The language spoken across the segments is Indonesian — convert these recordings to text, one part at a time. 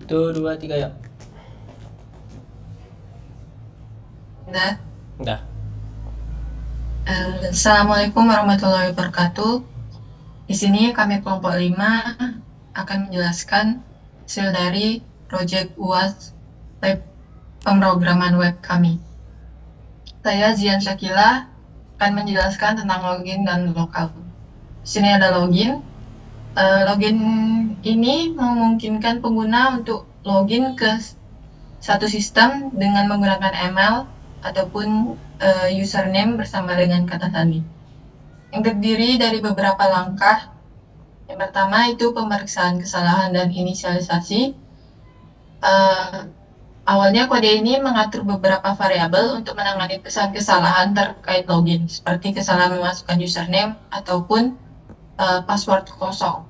Satu, dua, tiga, ya. Nah, Udah. Assalamualaikum warahmatullahi wabarakatuh. Di sini kami kelompok 5 akan menjelaskan hasil dari proyek UAS web pemrograman web kami. Saya Zian Syakila akan menjelaskan tentang login dan logout. Di sini ada login. Login ini memungkinkan pengguna untuk login ke satu sistem dengan menggunakan email ataupun username bersama dengan kata sandi. Yang terdiri dari beberapa langkah. Yang pertama itu pemeriksaan kesalahan dan inisialisasi. Uh, Awalnya kode ini mengatur beberapa variabel untuk menangani pesan kesalahan terkait login, seperti kesalahan memasukkan username ataupun password kosong.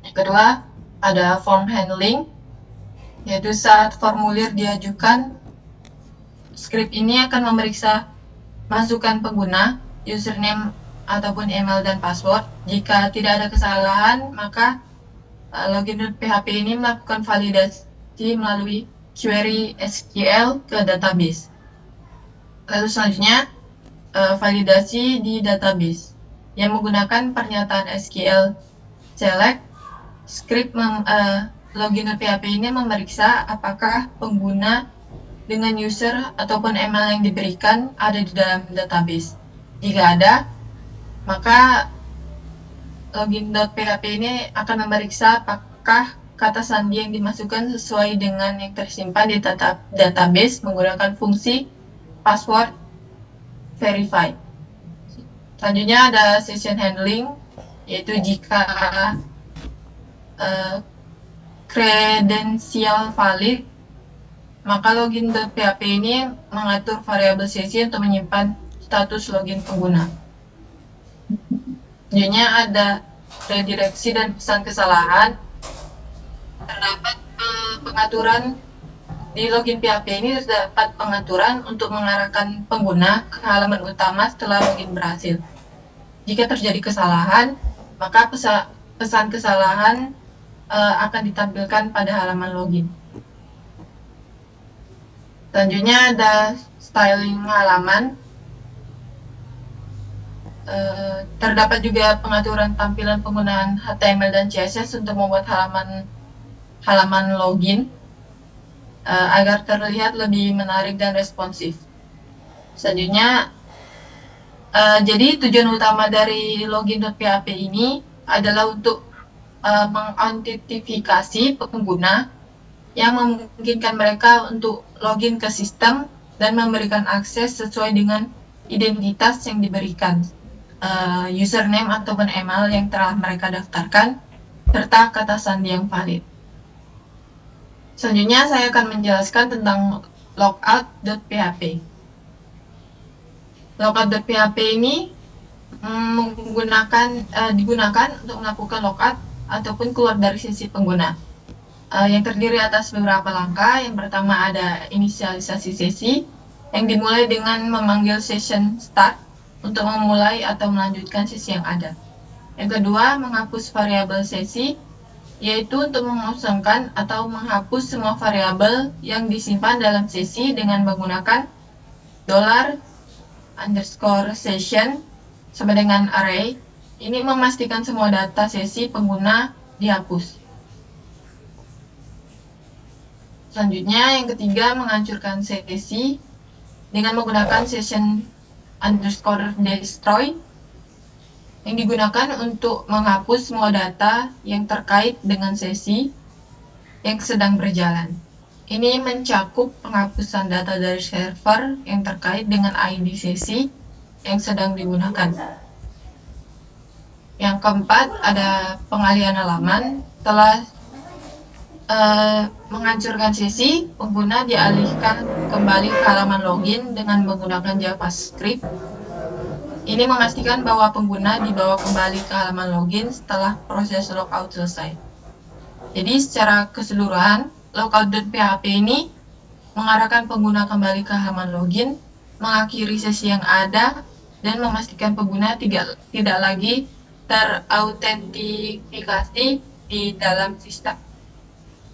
Yang kedua, ada form handling, yaitu saat formulir diajukan, script ini akan memeriksa masukan pengguna, username ataupun email dan password. Jika tidak ada kesalahan, maka login.php ini melakukan validasi melalui query SQL ke database. Lalu selanjutnya, validasi di database yang menggunakan pernyataan SQL select. Script login.php ini memeriksa apakah pengguna dengan user ataupun email yang diberikan ada di dalam database. Jika ada, maka login.php ini akan memeriksa apakah kata sandi yang dimasukkan sesuai dengan yang tersimpan di database menggunakan fungsi password verify. Selanjutnya ada session handling, yaitu jika kredensial valid, maka login.php ini mengatur variabel sesi untuk menyimpan status login pengguna. Selanjutnya ada redireksi dan pesan kesalahan. Terdapat pengaturan di login PHP ini, terdapat pengaturan untuk mengarahkan pengguna ke halaman utama setelah login berhasil. Jika terjadi kesalahan, maka pesan kesalahan akan ditampilkan pada halaman login. Selanjutnya ada styling halaman. Terdapat juga pengaturan tampilan penggunaan HTML dan CSS untuk membuat halaman login agar terlihat lebih menarik dan responsif. Selanjutnya, jadi tujuan utama dari login.php ini adalah untuk mengautentikasi pengguna yang memungkinkan mereka untuk login ke sistem dan memberikan akses sesuai dengan identitas yang diberikan, username ataupun email yang telah mereka daftarkan, serta kata sandi yang valid. Selanjutnya saya akan menjelaskan tentang logout.php. Logout.php ini digunakan untuk melakukan logout ataupun keluar dari sesi pengguna. Yang terdiri atas beberapa langkah. Yang pertama ada inisialisasi sesi, yang dimulai dengan memanggil session start untuk memulai atau melanjutkan sesi yang ada. Yang kedua, menghapus variabel sesi, yaitu untuk mengosongkan atau menghapus semua variabel yang disimpan dalam sesi dengan menggunakan $_session sama dengan array. Ini memastikan semua data sesi pengguna dihapus. Selanjutnya, yang ketiga, menghancurkan sesi dengan menggunakan session_destroy yang digunakan untuk menghapus semua data yang terkait dengan sesi yang sedang berjalan. Ini mencakup penghapusan data dari server yang terkait dengan ID sesi yang sedang digunakan. Yang keempat, ada pengalihan halaman. Setelah menghancurkan sesi, pengguna dialihkan kembali ke halaman login dengan menggunakan JavaScript. Ini memastikan bahwa pengguna dibawa kembali ke halaman login setelah proses logout selesai. Jadi secara keseluruhan, logout.php ini mengarahkan pengguna kembali ke halaman login, mengakhiri sesi yang ada, dan memastikan pengguna tidak lagi terautentikasi di dalam sistem.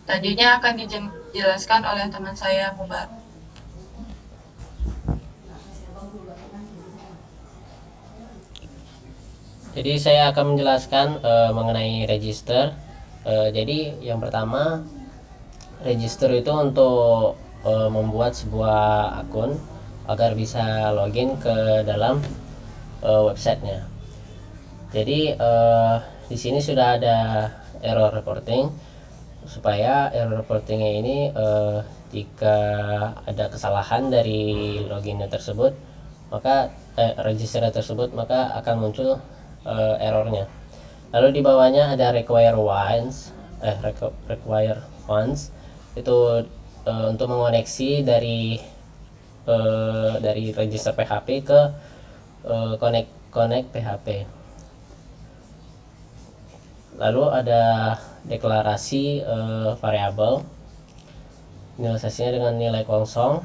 Selanjutnya akan dijelaskan oleh teman saya, Mubar. Jadi saya akan menjelaskan mengenai register. Jadi yang pertama, register itu untuk membuat sebuah akun agar bisa login ke dalam websitenya. Jadi di sini sudah ada error reporting, supaya error reportingnya ini jika ada kesalahan dari loginnya tersebut, maka register tersebut, maka akan muncul errornya. Lalu di bawahnya ada require once itu untuk mengoneksi dari register PHP ke connect PHP. Lalu ada deklarasi variabel, nilainya dengan nilai kosong.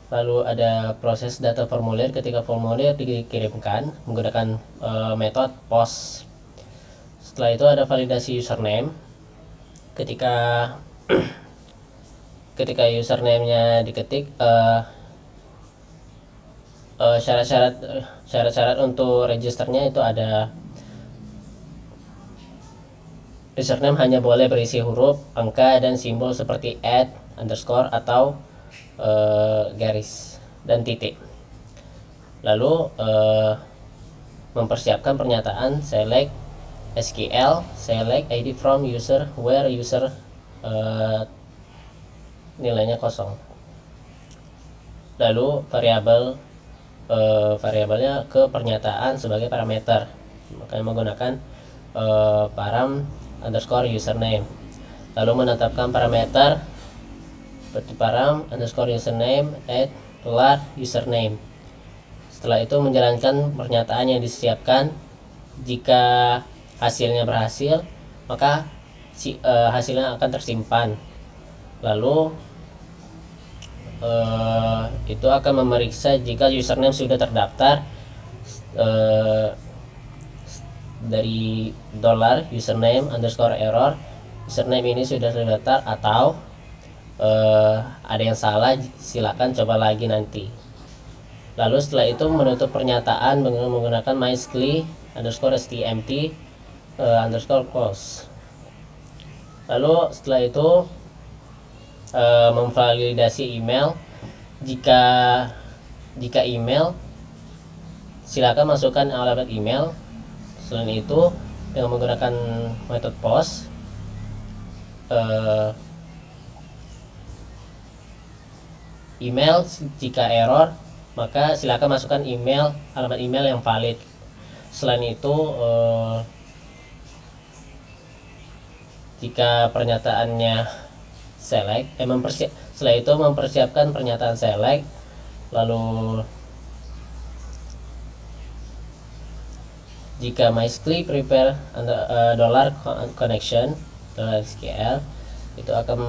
Lalu ada proses data formulir ketika formulir dikirimkan menggunakan metode post. Setelah itu ada validasi username. Ketika username-nya diketik, syarat-syarat untuk registernya itu ada: username hanya boleh berisi huruf, angka, dan simbol seperti @ underscore atau garis dan titik. Lalu mempersiapkan pernyataan select SQL, select ID from user where user nilainya kosong. Lalu variabelnya ke pernyataan sebagai parameter, makanya menggunakan param underscore username. Lalu menetapkan parameter seperti param underscore username $username. Setelah itu menjalankan pernyataan yang disiapkan. Jika hasilnya berhasil, maka hasilnya akan tersimpan. Lalu itu akan memeriksa jika username sudah terdaftar dari $username underscore error. Username ini sudah terdaftar atau ada yang salah, silakan coba lagi nanti. Lalu setelah itu menutup pernyataan menggunakan mysqli underscore stmt underscore close. Lalu setelah itu memvalidasi email. Jika email, silakan masukkan alamat email. Selain itu, dengan menggunakan metode post, email jika error, maka silakan masukkan alamat email yang valid. Selain itu, jika pernyataannya select, setelah itu mempersiapkan pernyataan select. Lalu jika mysqli prepare $connection $SQL, itu akan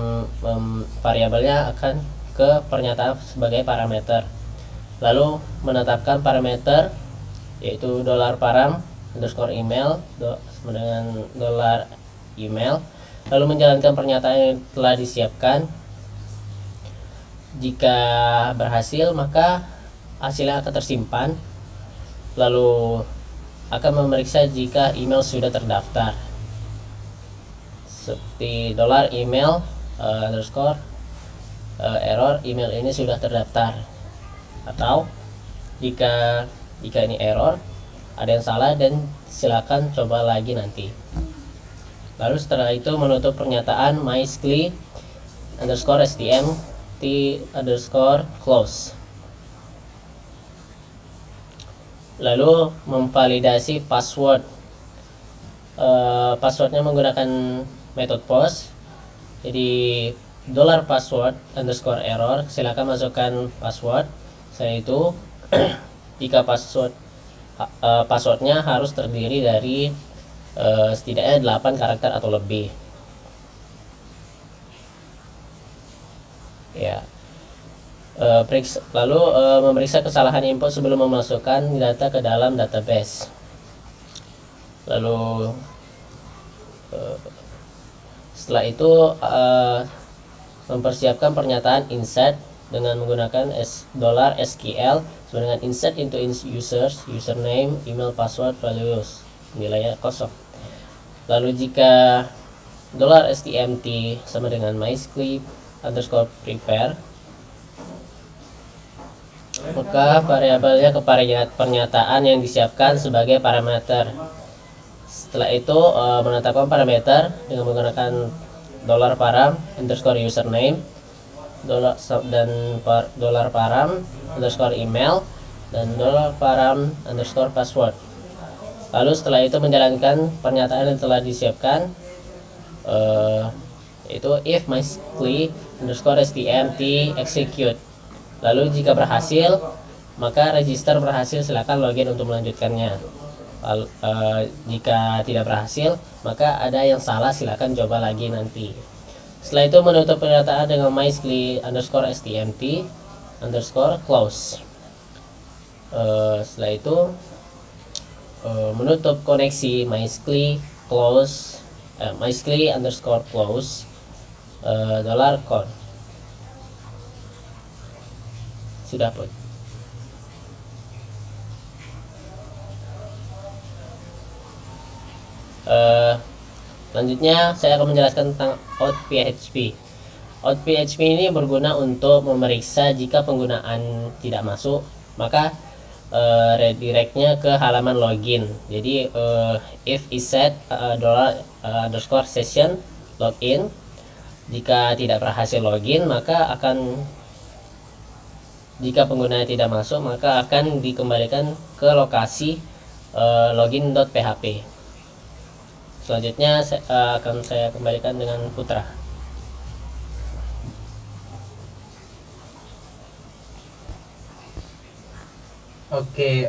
variabelnya akan ke pernyataan sebagai parameter. Lalu menetapkan parameter yaitu $param underscore email dengan $email. Lalu menjalankan pernyataan yang telah disiapkan. Jika berhasil, maka hasilnya akan tersimpan. Lalu akan memeriksa jika email sudah terdaftar, seperti $email underscore error, email ini sudah terdaftar. Atau jika ini error, ada yang salah, dan silakan coba lagi nanti. Lalu setelah itu menutup pernyataan mysqli underscore stmt underscore close. Lalu memvalidasi password. Passwordnya menggunakan metode post. Jadi $password underscore error, silakan masukkan password. Setelah itu jika passwordnya harus terdiri dari setidaknya 8 karakter atau lebih. Ya. Lalu memeriksa kesalahan input sebelum memasukkan data ke dalam database. Lalu Setelah itu mempersiapkan pernyataan insert dengan menggunakan $SQL sesuai dengan insert into users, username, email, password, values, nilainya kosong. Lalu jika $stmt sama dengan myscript_prepare, maka variabelnya ke pernyataan yang disiapkan sebagai parameter. Setelah itu menetapkan parameter dengan menggunakan $param_username dan $param_email dan $param_password. Lalu setelah itu menjalankan pernyataan yang telah disiapkan, itu if mysqli_stmt execute. Lalu jika berhasil, maka register berhasil, silakan login untuk melanjutkannya. Jika tidak berhasil, maka ada yang salah, silakan coba lagi nanti. Setelah itu menutup pernyataan dengan mysqli_stmt_close. Setelah itu menutup koneksi mysqli_close $con. Sudah pun. Selanjutnya saya akan menjelaskan tentang out.php. Out.php ini berguna untuk memeriksa jika penggunaan tidak masuk, maka redirectnya ke halaman login. Jadi if iset $session login, jika tidak berhasil login, maka jika pengguna tidak masuk, maka akan dikembalikan ke lokasi login.php. Selanjutnya akan saya kembalikan dengan Putra. Oke,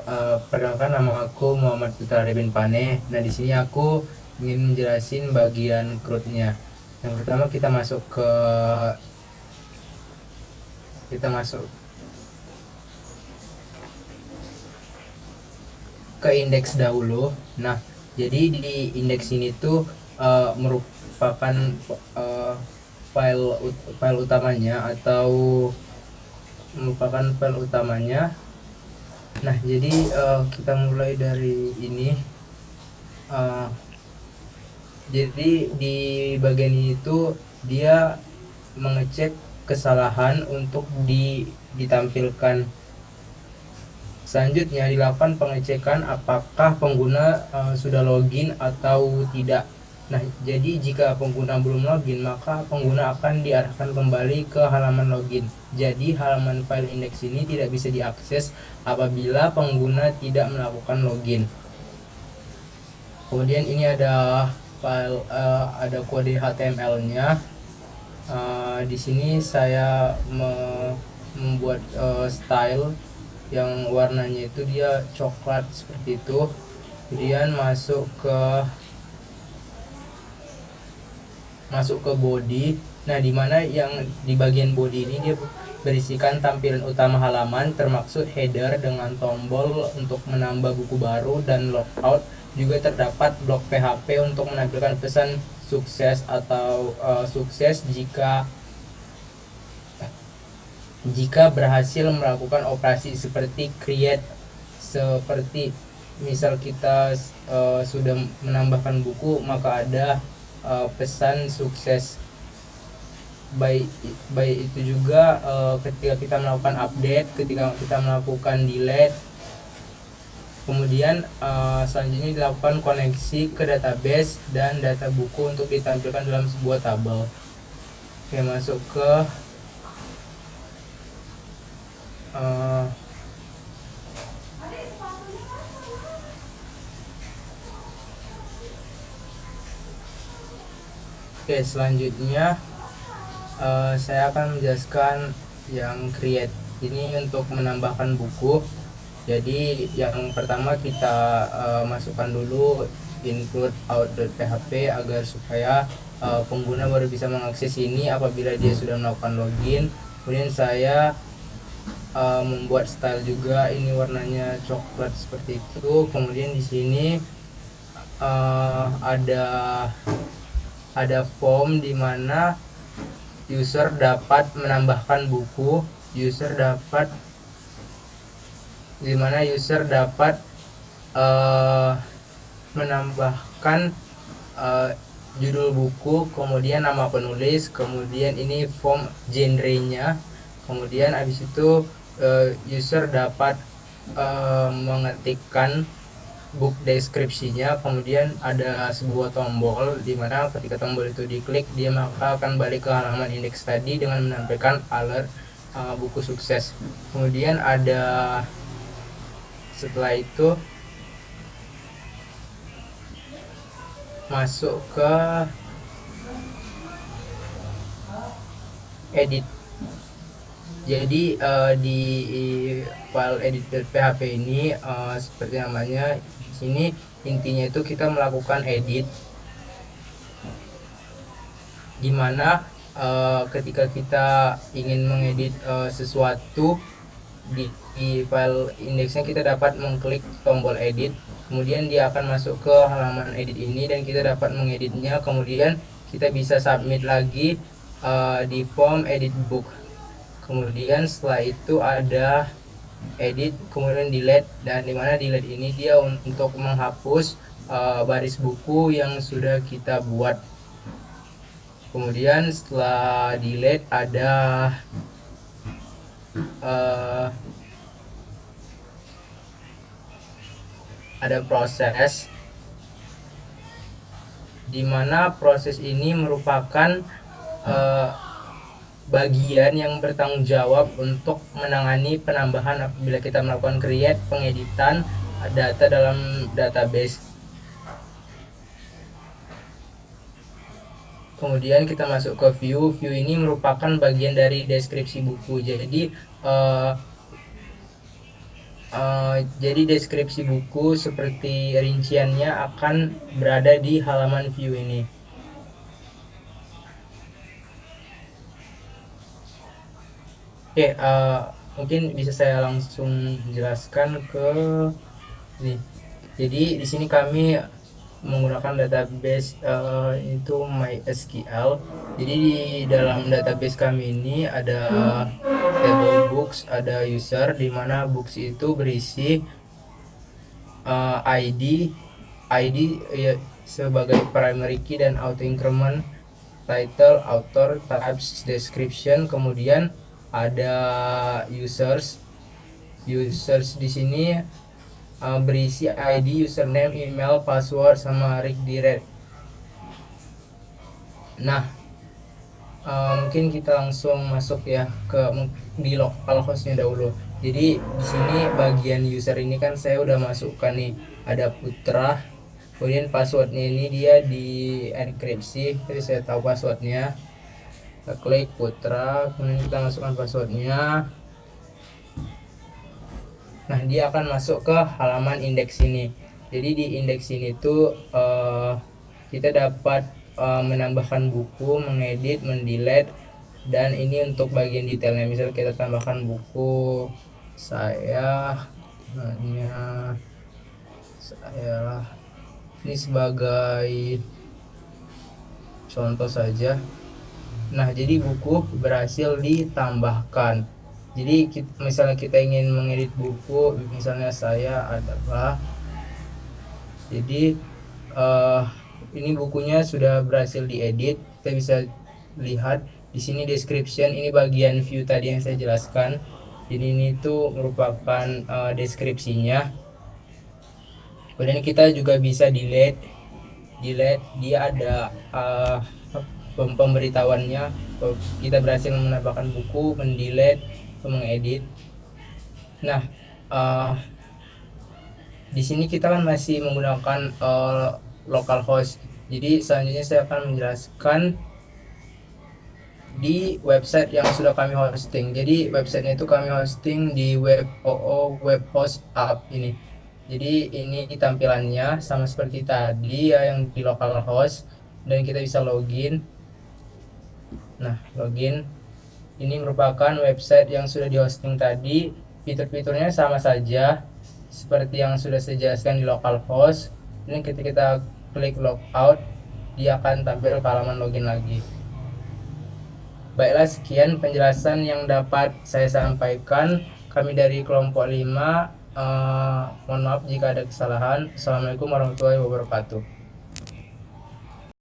perkenalkan, nama aku Muhammad Putra Rebin Pane. Nah, di sini aku ingin menjelasin bagian CRUD-nya. Yang pertama kita masuk ke indeks dahulu. Nah, jadi di indeks ini tuh merupakan file utamanya atau merupakan file utamanya. Nah, jadi kita mulai dari ini. Jadi di bagian ini tuh dia mengecek kesalahan untuk ditampilkan. Selanjutnya dilakukan pengecekan apakah pengguna sudah login atau tidak. Nah, jadi jika pengguna belum login, maka pengguna akan diarahkan kembali ke halaman login. Jadi halaman file index ini tidak bisa diakses apabila pengguna tidak melakukan login. Kemudian ini ada file ada kode HTML-nya. Di sini saya membuat style yang warnanya itu dia coklat seperti itu. Kemudian masuk ke body. Nah, dimana yang di bagian body ini dia berisikan tampilan utama halaman, termasuk header dengan tombol untuk menambah buku baru dan logout. Juga terdapat blok PHP untuk menampilkan pesan sukses atau sukses jika berhasil melakukan operasi seperti create. Seperti misal kita sudah menambahkan buku, maka ada pesan sukses. Baik itu juga ketika kita melakukan update, ketika kita melakukan delete. Kemudian selanjutnya dilakukan koneksi ke database dan data buku untuk ditampilkan dalam sebuah tabel. Oke, masuk ke Oke, selanjutnya saya akan menjelaskan yang create. Ini untuk menambahkan buku. Jadi yang pertama kita masukkan dulu include out.php agar supaya pengguna baru bisa mengakses ini apabila dia sudah melakukan login. Kemudian saya membuat style juga, ini warnanya coklat seperti itu. Kemudian di sini ada ada form di mana user dapat menambahkan buku, user dapat menambahkan judul buku, kemudian nama penulis, kemudian ini form genrenya, kemudian habis itu user dapat mengetikkan book deskripsinya, kemudian ada sebuah tombol di mana ketika tombol itu diklik dia maka akan balik ke halaman indeks tadi dengan menampilkan alert buku sukses. Kemudian ada setelah itu masuk ke edit. Jadi di file edit.php ini seperti namanya di sini, intinya itu kita melakukan edit, dimana ketika kita ingin mengedit sesuatu di file indeksnya, kita dapat mengklik tombol edit, kemudian dia akan masuk ke halaman edit ini dan kita dapat mengeditnya, kemudian kita bisa submit lagi di form edit book. Kemudian setelah itu ada edit, kemudian delete, dan dimana delete ini dia untuk menghapus baris buku yang sudah kita buat. Kemudian setelah delete ada proses, dimana proses ini merupakan bagian yang bertanggung jawab untuk menangani penambahan apabila kita melakukan create, pengeditan data dalam database. Kemudian kita masuk ke view. View ini merupakan bagian dari deskripsi buku. Jadi deskripsi buku seperti rinciannya akan berada di halaman view ini. Oke, mungkin bisa saya langsung jelaskan ke ini. Jadi di sini kami menggunakan database itu MySQL. Jadi di dalam database kami ini ada table books, ada user, di mana books itu berisi ID ya, sebagai primary key dan auto increment, title, author, types, description, kemudian ada users di sini berisi ID, username, email, password, sama redirect. Nah, mungkin kita langsung masuk ya di localhost-nya dahulu. Jadi di sini bagian user ini kan saya udah masukkan nih, ada Putra, kemudian passwordnya ini dia di enkripsi, jadi saya tahu passwordnya. Kita klik Putra, kemudian kita masukkan passwordnya. Nah, dia akan masuk ke halaman indeks ini. Jadi di indeks ini tuh kita dapat menambahkan buku, mengedit, mendelete, dan ini untuk bagian detailnya. Misal kita tambahkan buku saya ini sebagai contoh saja. Nah, jadi buku berhasil ditambahkan. Jadi misalnya kita ingin mengedit buku, misalnya saya adalah, jadi ini bukunya sudah berhasil diedit. Kita bisa lihat di sini description, ini bagian view tadi yang saya jelaskan. Jadi ini tuh merupakan deskripsinya. Kemudian kita juga bisa delete, dia ada pemberitahuannya, kita berhasil menambahkan buku, mendelete, mengedit. Nah, di sini kita kan masih menggunakan localhost. Jadi selanjutnya saya akan menjelaskan di website yang sudah kami hosting. Jadi websitenya itu kami hosting di web host app ini. Jadi ini tampilannya sama seperti tadi ya yang di localhost, dan kita bisa login. Nah, login ini merupakan website yang sudah di hosting tadi. Fitur-fiturnya sama saja seperti yang sudah saya jelaskan di localhost. Ini ketika kita klik logout, dia akan tampil ke halaman login lagi. Baiklah, sekian penjelasan yang dapat saya sampaikan. Kami dari kelompok 5, mohon maaf jika ada kesalahan. Assalamualaikum warahmatullahi wabarakatuh.